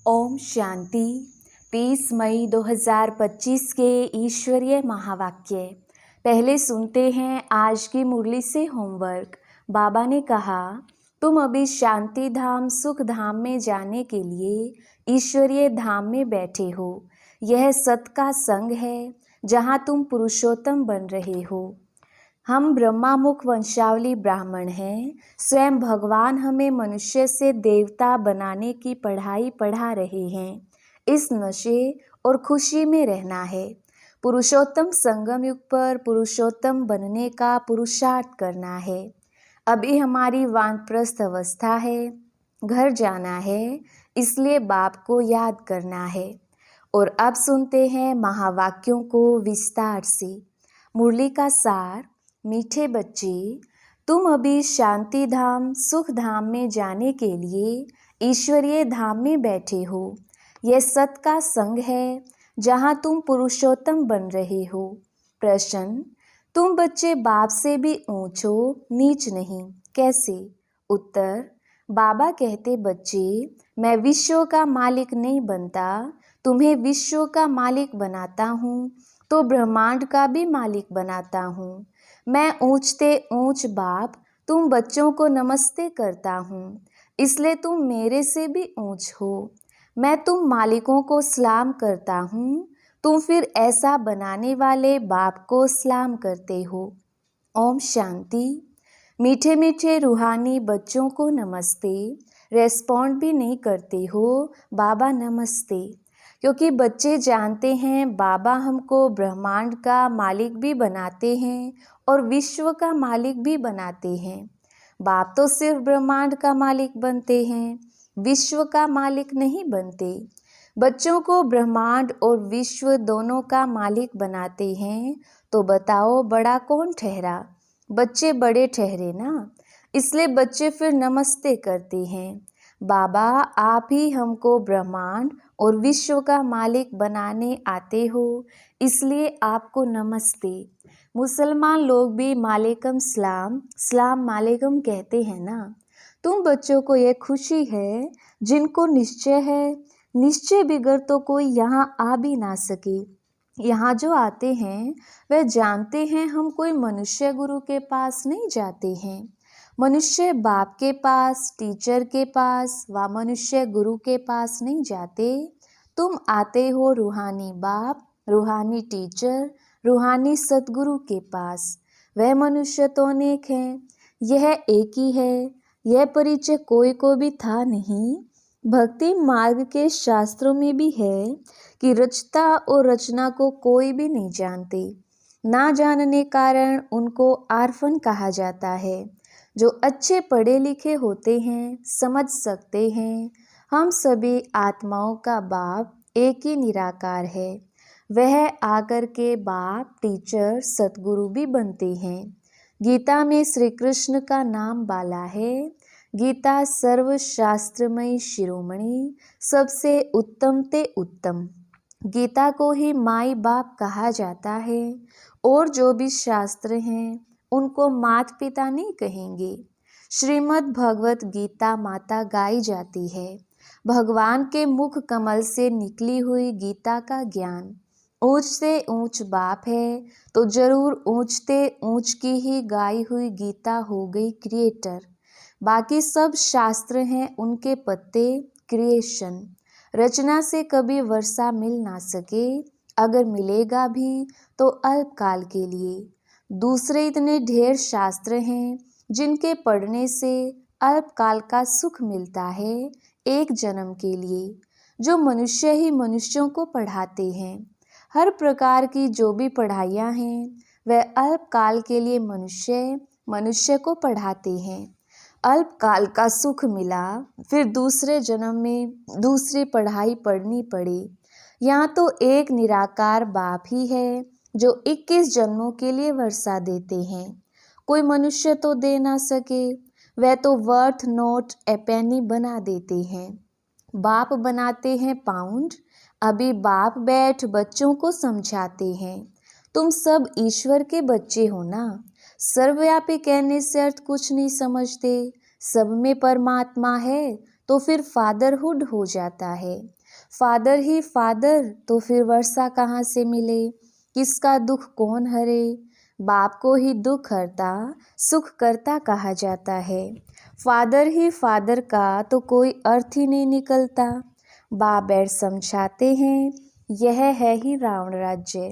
ओम शांति। 30 मई 2025 के ईश्वरीय महावाक्य। पहले सुनते हैं आज की मुरली से होमवर्क। बाबा ने कहा, तुम अभी शांति धाम सुख धाम में जाने के लिए ईश्वरीय धाम में बैठे हो। यह सत का संग है जहाँ तुम पुरुषोत्तम बन रहे हो। हम ब्रह्मामुख वंशावली ब्राह्मण हैं। स्वयं भगवान हमें मनुष्य से देवता बनाने की पढ़ाई पढ़ा रहे हैं। इस नशे और खुशी में रहना है। पुरुषोत्तम संगम युग पर पुरुषोत्तम बनने का पुरुषार्थ करना है। अभी हमारी वानप्रस्थ अवस्था है, घर जाना है, इसलिए बाप को याद करना है। और अब सुनते हैं महावाक्यों को विस्तार से। मुरली का सार। मीठे बच्चे, तुम अभी शांति धाम सुख धाम में जाने के लिए ईश्वरीय धाम में बैठे हो। यह सत का संग है जहाँ तुम पुरुषोत्तम बन रहे हो। प्रश्न, तुम बच्चे बाप से भी ऊंच हो, नीच नहीं, कैसे? उत्तर, बाबा कहते, बच्चे मैं विश्व का मालिक नहीं बनता, तुम्हें विश्व का मालिक बनाता हूँ तो ब्रह्मांड का भी मालिक बनाता हूँ। मैं ऊंचते ऊंच बाप तुम बच्चों को नमस्ते करता हूँ, इसलिए तुम मेरे से भी ऊंच हो। मैं तुम मालिकों को सलाम करता हूँ, तुम फिर ऐसा बनाने वाले बाप को सलाम करते हो। ओम शांति। मीठे मीठे रूहानी बच्चों को नमस्ते। रेस्पॉन्ड भी नहीं करते हो, बाबा नमस्ते। क्योंकि बच्चे जानते हैं बाबा हमको ब्रह्मांड का मालिक भी बनाते हैं और विश्व का मालिक भी बनाते हैं। बाप तो सिर्फ ब्रह्मांड का मालिक बनते हैं, विश्व का मालिक नहीं बनते। बच्चों को ब्रह्मांड और विश्व दोनों का मालिक बनाते हैं, तो बताओ बड़ा कौन ठहरा? बच्चे बड़े ठहरे ना, इसलिए बच्चे फिर नमस्ते करते हैं। बाबा आप ही हमको ब्रह्मांड और विश्व का मालिक बनाने आते हो, इसलिए आपको नमस्ते। मुसलमान लोग भी मालेकम सलाम, सलाम मालेकम कहते हैं ना। तुम बच्चों को यह खुशी है जिनको निश्चय है, निश्चय बिगर तो कोई यहाँ आ भी ना सके। यहाँ जो आते हैं वह जानते हैं हम कोई मनुष्य गुरु के पास नहीं जाते हैं। मनुष्य बाप के पास, टीचर के पास व मनुष्य गुरु के पास नहीं जाते। तुम आते हो रूहानी बाप, रूहानी टीचर, रूहानी सतगुरु के पास। वह मनुष्य तो अनेक हैं, यह एक ही है। यह परिचय कोई को भी था नहीं। भक्ति मार्ग के शास्त्रों में भी है कि रचता और रचना को कोई भी नहीं जानते। ना जानने कारण उनको आर्फन कहा जाता है। जो अच्छे पढ़े लिखे होते हैं समझ सकते हैं हम सभी आत्माओं का बाप एक ही निराकार है। वह आकर के बाप, टीचर, सतगुरु भी बनते हैं। गीता में श्री कृष्ण का नाम बाला है। गीता सर्वशास्त्रमयी शिरोमणि, सबसे उत्तम ते उत्तम। गीता को ही माई बाप कहा जाता है और जो भी शास्त्र हैं उनको मात पिता नहीं कहेंगे। श्रीमद् भगवत गीता माता गाई जाती है। भगवान के मुख कमल से निकली हुई गीता का ज्ञान। ऊंच से ऊंच बाप है तो जरूर ऊंचते ऊंच की ही गाई हुई गीता हो गई क्रिएटर। बाकी सब शास्त्र हैं उनके पत्ते क्रिएशन। रचना से कभी वर्षा मिल ना सके, अगर मिलेगा भी तो अल्पकाल के लिए। दूसरे इतने ढेर शास्त्र हैं जिनके पढ़ने से अल्पकाल का सुख मिलता है, एक जन्म के लिए। जो मनुष्य ही मनुष्यों को पढ़ाते हैं। हर प्रकार की जो भी पढ़ाइयाँ हैं वह अल्पकाल के लिए मनुष्य को पढ़ाते हैं। अल्पकाल का सुख मिला, फिर दूसरे जन्म में दूसरी पढ़ाई पढ़नी पड़े। यहाँ तो एक निराकार बाप ही है जो 21 जन्मों के लिए वर्षा देते हैं। कोई मनुष्य तो दे ना सके, वह तो वर्थ नोट ए पेनी बना देते हैं। बाप बनाते हैं पाउंड। अभी बाप बैठ बच्चों को समझाते हैं। तुम सब ईश्वर के बच्चे हो ना। सर्वव्यापी कहने से अर्थ कुछ नहीं समझते। सब में परमात्मा है तो फिर फादरहुड हो जाता है। फादर ही फादर तो फिर वर्षा कहाँ से मिले, किसका दुख कौन हरे। बाप को ही दुख हरता सुख करता कहा जाता है। फादर ही फादर का तो कोई अर्थ ही नहीं निकलता। बाप बैठ समझाते हैं, यह है ही रावण राज्य।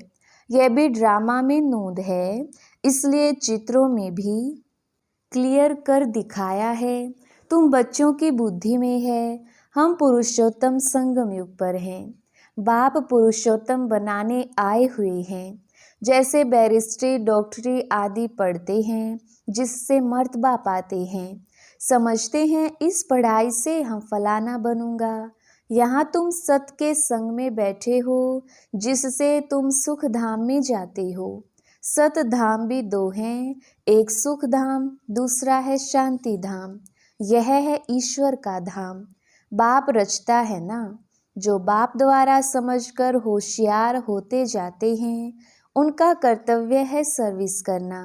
यह भी ड्रामा में नोंद है, इसलिए चित्रों में भी क्लियर कर दिखाया है। तुम बच्चों की बुद्धि में है, हम पुरुषोत्तम संगम युग पर हैं। बाप पुरुषोत्तम बनाने आए हुए हैं। जैसे बैरिस्ट्री डॉक्टरी आदि पढ़ते हैं, जिससे मर्तबा पाते हैं, समझते हैं इस पढ़ाई से हम फलाना बनूंगा। यहाँ तुम सत के संग में बैठे हो, जिससे तुम सुख धाम में जाते हो। सत धाम भी दो हैं, एक सुख धाम, दूसरा है शांति धाम। यह है ईश्वर का धाम। बाप रचता है ना। जो बाप द्वारा समझकर होशियार होते जाते हैं, उनका कर्तव्य है सर्विस करना।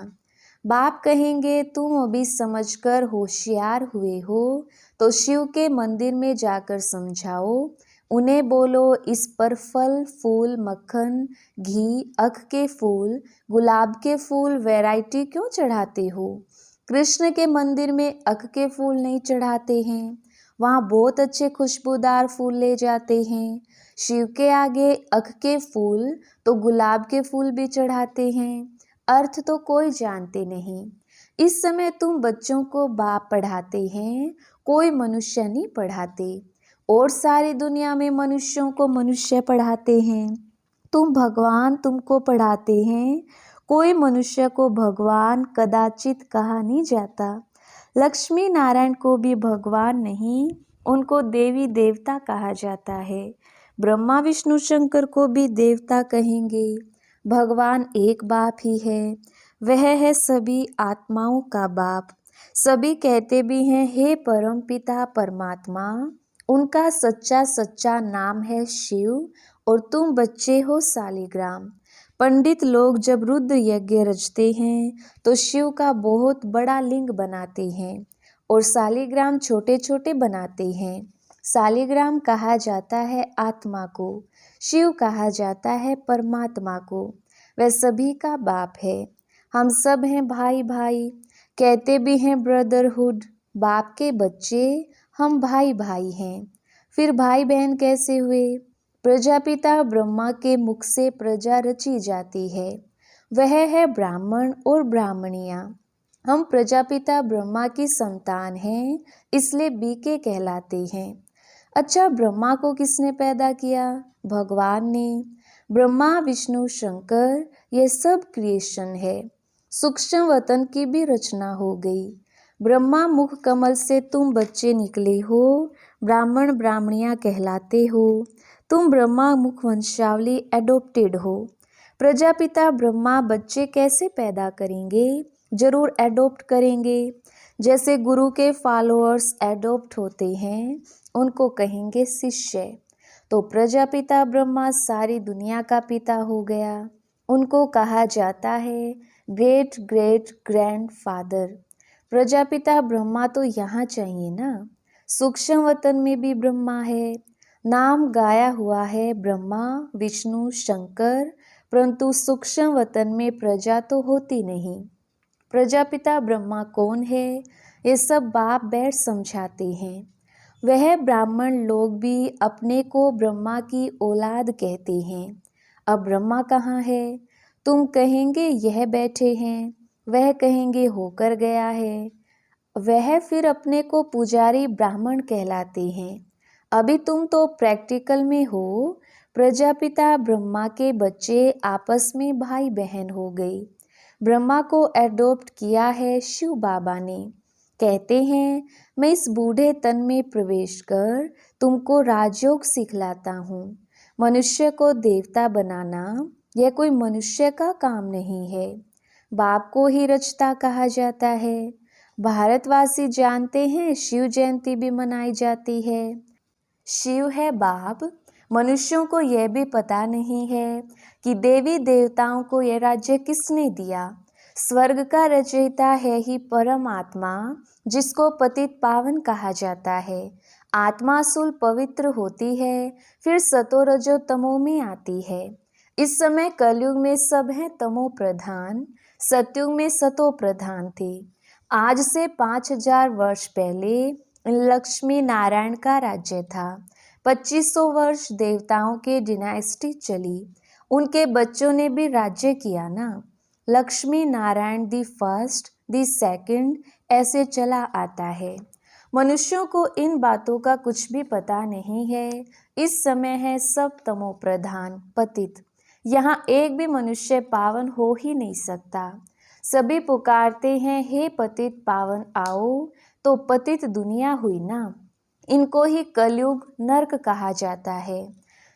बाप कहेंगे तुम अभी समझकर होशियार हुए हो, तो शिव के मंदिर में जाकर समझाओ। उन्हें बोलो इस पर फल फूल मक्खन घी अख के फूल गुलाब के फूल वैरायटी क्यों चढ़ाते हो। कृष्ण के मंदिर में अख के फूल नहीं चढ़ाते हैं, वहाँ बहुत अच्छे खुशबूदार फूल ले जाते हैं। शिव के आगे अख के फूल तो गुलाब के फूल भी चढ़ाते हैं। अर्थ तो कोई जानते नहीं। इस समय तुम बच्चों को बाप पढ़ाते हैं, कोई मनुष्य नहीं पढ़ाते। और सारी दुनिया में मनुष्यों को मनुष्य पढ़ाते हैं। तुम भगवान तुमको पढ़ाते हैं, कोई मनुष्य को भगवान कदाचित कहा नहीं जाता। लक्ष्मी नारायण को भी भगवान नहीं, उनको देवी देवता कहा जाता है। ब्रह्मा विष्णु शंकर को भी देवता कहेंगे। भगवान एक बाप ही है, वह है सभी आत्माओं का बाप। सभी कहते भी हैं हे परम पिता परमात्मा। उनका सच्चा सच्चा नाम है शिव, और तुम बच्चे हो सालिग्राम। पंडित लोग जब रुद्र यज्ञ रचते हैं तो शिव का बहुत बड़ा लिंग बनाते हैं और सालिग्राम छोटे छोटे बनाते हैं। सालिग्राम कहा जाता है आत्मा को, शिव कहा जाता है परमात्मा को। वह सभी का बाप है। हम सब हैं भाई भाई, कहते भी हैं ब्रदरहुड। बाप के बच्चे हम भाई भाई हैं। फिर भाई बहन कैसे हुए। प्रजापिता ब्रह्मा के मुख से प्रजा रची जाती है, वह है ब्राह्मण और ब्राह्मणियाँ। हम प्रजापिता ब्रह्मा की संतान हैं, इसलिए बीके कहलाते हैं। अच्छा, ब्रह्मा को किसने पैदा किया। भगवान ने। ब्रह्मा विष्णु शंकर ये सब क्रिएशन है। सूक्ष्म वतन की भी रचना हो गई। ब्रह्मा मुख कमल से तुम बच्चे निकले हो, ब्राह्मण ब्राह्मणियाँ कहलाते हो। तुम ब्रह्मा मुख वंशावली एडोप्टेड हो। प्रजापिता ब्रह्मा बच्चे कैसे पैदा करेंगे, जरूर एडोप्ट करेंगे। जैसे गुरु के फॉलोअर्स एडोप्ट होते हैं, उनको कहेंगे शिष्य। तो प्रजापिता ब्रह्मा सारी दुनिया का पिता हो गया, उनको कहा जाता है great great grand father. Prajapita Brahma तो यहाँ चाहिए ना। सूक्ष्म वतन में भी ब्रह्मा है, नाम गाया हुआ है ब्रह्मा विष्णु शंकर, परंतु सूक्ष्म वतन में प्रजा तो होती नहीं। प्रजापिता ब्रह्मा कौन है, ये सब बाप बैठ समझाते हैं। वह ब्राह्मण लोग भी अपने को ब्रह्मा की औलाद कहते हैं। अब ब्रह्मा कहाँ है। तुम कहेंगे यह बैठे हैं, वह कहेंगे होकर गया है। वह फिर अपने को पुजारी ब्राह्मण कहलाते हैं। अभी तुम तो प्रैक्टिकल में हो। प्रजापिता ब्रह्मा के बच्चे आपस में भाई बहन हो गए। ब्रह्मा को एडॉप्ट किया है शिव बाबा ने। कहते हैं मैं इस बूढ़े तन में प्रवेश कर तुमको राजयोग सिखलाता हूँ। मनुष्य को देवता बनाना यह कोई मनुष्य का काम नहीं है, बाप को ही रचता कहा जाता है। भारतवासी जानते हैं शिव जयंती भी मनाई जाती है। शिव है बाप। मनुष्यों को यह भी पता नहीं है कि देवी देवताओं को यह राज्य किसने दिया। स्वर्ग का रचयिता है ही परमात्मा, जिसको पतित पावन कहा जाता है। आत्मासुल पवित्र होती है, फिर सतो रजो तमो में आती है। इस समय कलयुग में सब हैं तमो प्रधान, सतयुग में सतो प्रधान थे। आज से 5000 वर्ष पहले लक्ष्मी नारायण का राज्य था। 2500 वर्ष देवताओं के डिनाइस्टी चली, उनके बच्चों ने भी राज्य किया ना। Lakshmi Narayan the first, the second, ऐसे चला आता है। मनुष्यों को इन बातों का कुछ भी पता नहीं है। इस समय है सब तमो प्रधान, पतित। यहाँ एक भी मनुष्य पावन हो ही नहीं सकता। सभी पुकारते हैं, हे पतित पावन आओ, तो पतित दुनिया हुई ना। इनको ही कलयुग नरक कहा जाता है।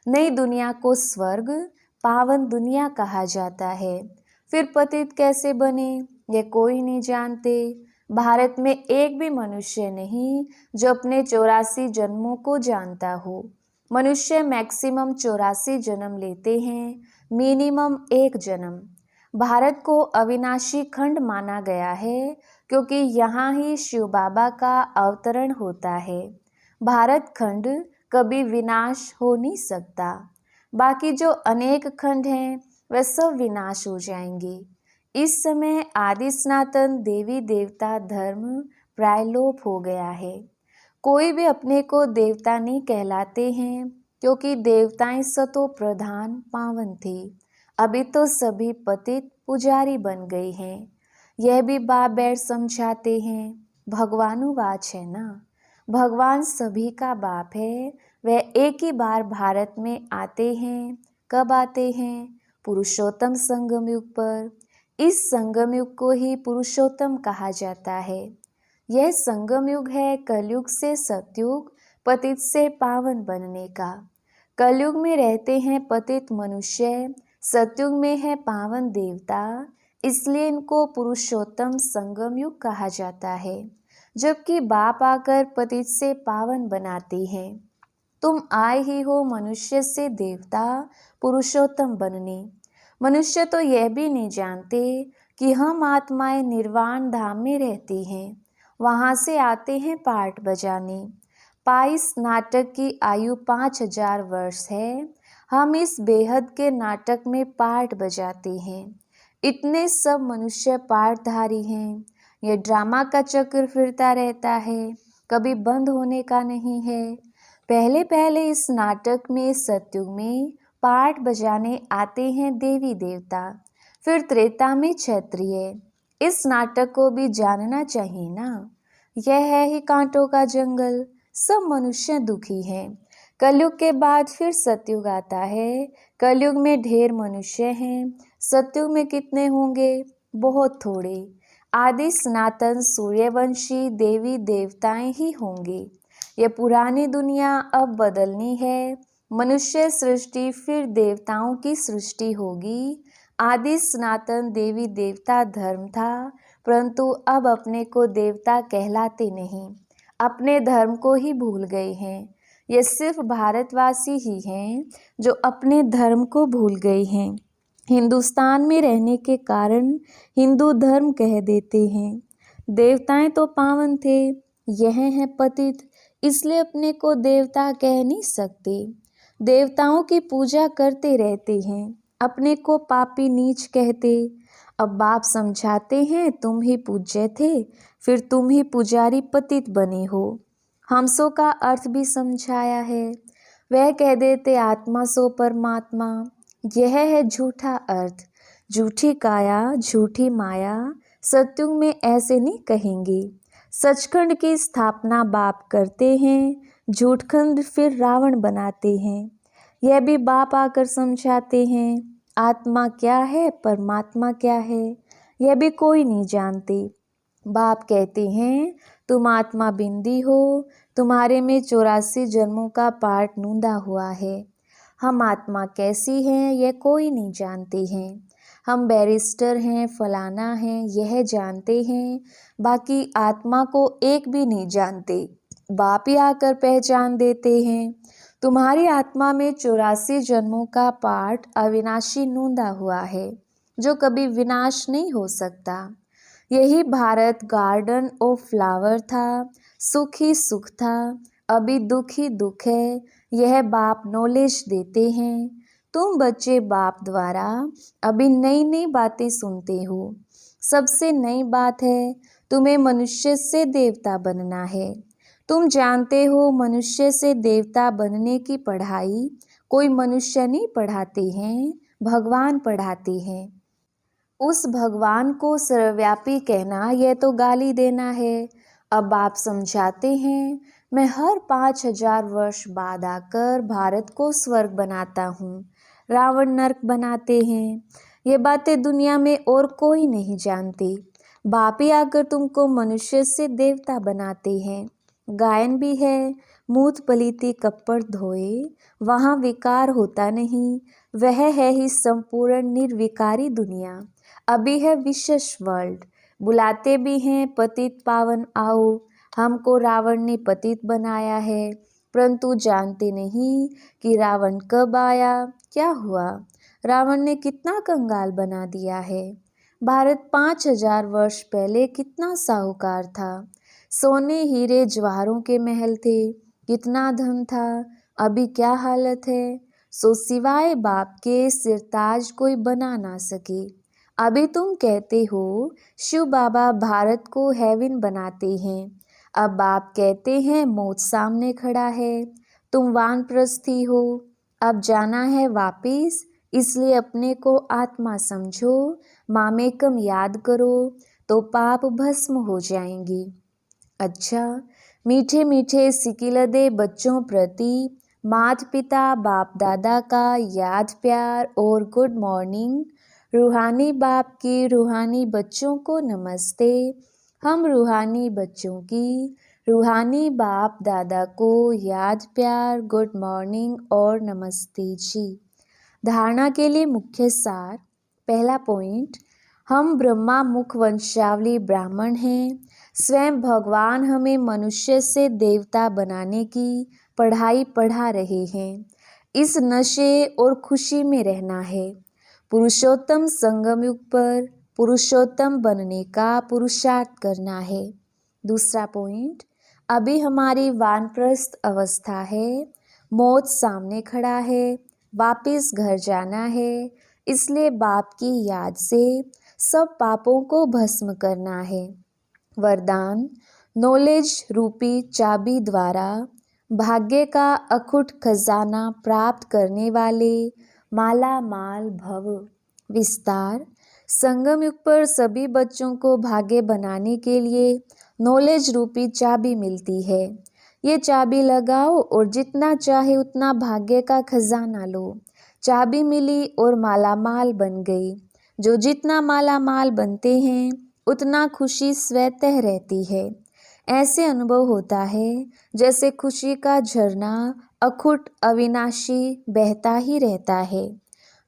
नई दुनिया को स्वर्ग, पावन दुनिया कहा जाता है। फिर पतित कैसे बने, ये कोई नहीं जानते। भारत में एक भी मनुष्य नहीं जो अपने 84 जन्मों को जानता हो। मनुष्य मैक्सिमम 84 जन्म लेते हैं, मिनिमम 1 जन्म। भारत को अविनाशी खंड माना गया है क्योंकि यहाँ ही शिव बाबा का अवतरण होता है। भारत खंड कभी विनाश हो नहीं सकता। बाकी जो अनेक खंड हैं वह सब विनाश हो जाएंगे। इस समय आदि सनातन देवी देवता धर्म प्रायलोप हो गया है। कोई भी अपने को देवता नहीं कहलाते हैं क्योंकि देवताएं सतो प्रधान पावन थे। अभी तो सभी पतित पुजारी बन गए हैं। यह भी बाप बैठ समझाते हैं, भगवानुवाच है ना। भगवान सभी का बाप है। वह एक ही बार भारत में आते हैं। कब आते हैं? पुरुषोत्तम संगम युग पर। इस संगम युग को ही पुरुषोत्तम कहा जाता है। यह संगम युग है कलयुग से सतयुग, पतित से पावन बनने का। कलयुग में रहते हैं पतित मनुष्य, सतयुग में है पावन देवता, इसलिए इनको पुरुषोत्तम संगम युग कहा जाता है। जबकि बाप आकर पतित से पावन बनाते हैं। तुम आए ही हो मनुष्य से देवता, पुरुषोत्तम बनने। मनुष्य तो यह भी नहीं जानते कि हम आत्माएं निर्वाण धाम में रहती हैं। वहाँ से आते हैं पार्ट बजाने। पाइस नाटक की आयु 5000 वर्ष है। हम इस बेहद के नाटक में पार्ट बजाते हैं। इतने सब मनुष्य पार्टधारी हैं। यह ड्रामा का चक्र फिरता रहता है, कभी बंद होने का नहीं है। पहले पहले इस नाटक में सतयुग में पार्ट बजाने आते हैं देवी देवता, फिर त्रेता में क्षत्रिय। इस नाटक को भी जानना चाहिए ना। यह है ही कांटों का जंगल, सब मनुष्य दुखी हैं। कलयुग के बाद फिर सतयुग आता है। कलयुग में ढेर मनुष्य हैं। सतयुग में कितने होंगे? बहुत थोड़े। आदि सनातन सूर्यवंशी देवी देवताएं ही होंगे। यह पुरानी दुनिया अब बदलनी है। मनुष्य सृष्टि फिर देवताओं की सृष्टि होगी। आदि सनातन देवी देवता धर्म था, परंतु अब अपने को देवता कहलाते नहीं, अपने धर्म को ही भूल गए हैं। ये सिर्फ भारतवासी ही हैं जो अपने धर्म को भूल गए हैं। हिंदुस्तान में रहने के कारण हिंदू धर्म कह देते हैं। देवताएं तो पावन थे, यह हैं पतित, इसलिए अपने को देवता कह नहीं सकते। देवताओं की पूजा करते रहते हैं, अपने को पापी नीच कहते। अब बाप समझाते हैं, तुम ही पूज्य थे, फिर तुम ही पुजारी पतित बने हो। हमसो का अर्थ भी समझाया है। वह कह देते आत्मा सो परमात्मा। यह है झूठा अर्थ, झूठी काया, झूठी माया। सतयुग में ऐसे नहीं कहेंगे। सचखंड की स्थापना बाप करते हैं, झूठखंड फिर रावण बनाते हैं। यह भी बाप आकर समझाते हैं। आत्मा क्या है, परमात्मा क्या है, यह भी कोई नहीं जानते। बाप कहते हैं, तुम आत्मा बिंदी हो, तुम्हारे में 84 जन्मों का पार्ट नूंदा हुआ है। हम आत्मा कैसी हैं यह कोई नहीं जानते हैं। हम बैरिस्टर हैं, फलाना हैं, यह जानते हैं, बाकी आत्मा को एक भी नहीं जानते। बाप ही आकर पहचान देते हैं। तुम्हारी आत्मा में 84 जन्मों का पार्ट अविनाशी नूंदा हुआ है, जो कभी विनाश नहीं हो सकता। यही भारत गार्डन ऑफ फ्लावर था, सुख ही सुख था। अभी दुख ही दुख है, यह बाप नॉलेज देते हैं। तुम बच्चे बाप द्वारा अभी नई नई बातें सुनते हो। सबसे नई बात है, तुम्हें मनुष्य से देवता बनना है। तुम जानते हो मनुष्य से देवता बनने की पढ़ाई कोई मनुष्य नहीं पढ़ाते हैं, भगवान पढ़ाते हैं। उस भगवान को सर्वव्यापी कहना यह तो गाली देना है। अब आप समझाते हैं, मैं हर 5000 वर्ष बाद आकर भारत को स्वर्ग बनाता हूँ, रावण नरक बनाते हैं। ये बातें दुनिया में और कोई नहीं जानते। बाप ही आकर तुमको मनुष्य से देवता बनाते हैं। गायन भी है, मूत पलीती कपड़ धोए, वहाँ विकार होता नहीं, वह है ही संपूर्ण निर्विकारी दुनिया। अभी है विशेष वर्ल्ड, बुलाते भी हैं पतित पावन आओ। हमको रावण ने पतित बनाया है, परंतु जानते नहीं कि रावण कब आया, क्या हुआ। रावण ने कितना कंगाल बना दिया है। भारत 5000 वर्ष पहले कितना साहूकार था। सोने हीरे जवाहरों के महल थे, कितना धन था। अभी क्या हालत है। सो सिवाय बाप के सिरताज कोई बना ना सके। अभी तुम कहते हो शिव बाबा भारत को हेवन बनाते हैं। अब बाप कहते हैं मौत सामने खड़ा है, तुम वानप्रस्थी हो, अब जाना है वापिस, इसलिए अपने को आत्मा समझो, मामेकम याद करो तो पाप भस्म हो जाएंगी। अच्छा, मीठे मीठे सिकिलदे बच्चों प्रति माता पिता बाप दादा का याद प्यार और गुड मॉर्निंग। रूहानी बाप की रूहानी बच्चों को नमस्ते। हम रूहानी बच्चों की रूहानी बाप दादा को याद प्यार, गुड मॉर्निंग और नमस्ते जी। धारणा के लिए मुख्य सार। पहला पॉइंट, हम ब्रह्मा मुख वंशावली ब्राह्मण हैं। स्वयं भगवान हमें मनुष्य से देवता बनाने की पढ़ाई पढ़ा रहे हैं। इस नशे और खुशी में रहना है। पुरुषोत्तम संगम युग पर पुरुषोत्तम बनने का पुरुषार्थ करना है। दूसरा पॉइंट, अभी हमारी वानप्रस्थ अवस्था है, मौत सामने खड़ा है, वापिस घर जाना है, इसलिए बाप की याद से सब पापों को भस्म करना है। वरदान, नॉलेज रूपी चाबी द्वारा भाग्य का अखुट खजाना प्राप्त करने वाले माला माल भव। विस्तार, संगम युग पर सभी बच्चों को भाग्य बनाने के लिए नॉलेज रूपी चाबी मिलती है। ये चाबी लगाओ और जितना चाहे उतना भाग्य का खजाना लो। चाबी मिली और मालामाल बन गई। जो जितना मालामाल बनते हैं उतना खुशी स्वतः रहती है। ऐसे अनुभव होता है जैसे खुशी का झरना अखुट अविनाशी बहता ही रहता है।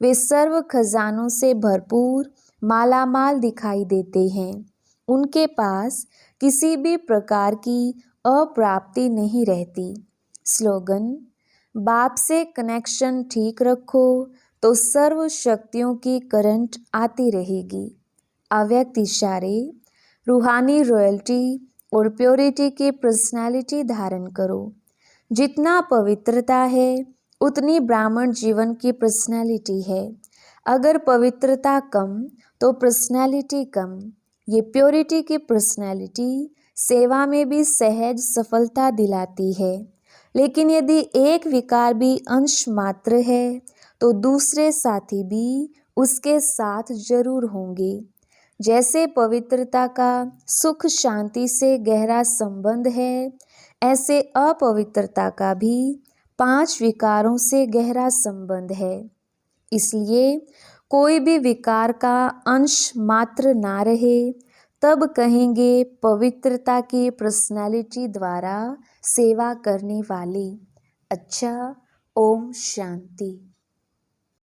वे सर्व खजानों से भरपूर मालामाल दिखाई देते हैं। उनके पास किसी भी प्रकार की अप्राप्ति नहीं रहती। स्लोगन, बाप से कनेक्शन ठीक रखो तो सर्व शक्तियों की करंट आती रहेगी। अव्यक्त इशारे, रूहानी रॉयल्टी और प्योरिटी की पर्सनालिटी धारण करो। जितना पवित्रता है उतनी ब्राह्मण जीवन की पर्सनालिटी है। अगर पवित्रता कम तो पर्सनालिटी कम। ये प्योरिटी की पर्सनालिटी सेवा में भी सहज सफलता दिलाती है। लेकिन यदि एक विकार भी अंश मात्र है तो दूसरे साथी भी उसके साथ जरूर होंगे। जैसे पवित्रता का सुख शांति से गहरा संबंध है, ऐसे अपवित्रता का भी 5 विकारों से गहरा संबंध है। इसलिए कोई भी विकार का अंश मात्र ना रहे, तब कहेंगे पवित्रता की पर्सनालिटी द्वारा सेवा करने वाली। अच्छा, ओम शांति।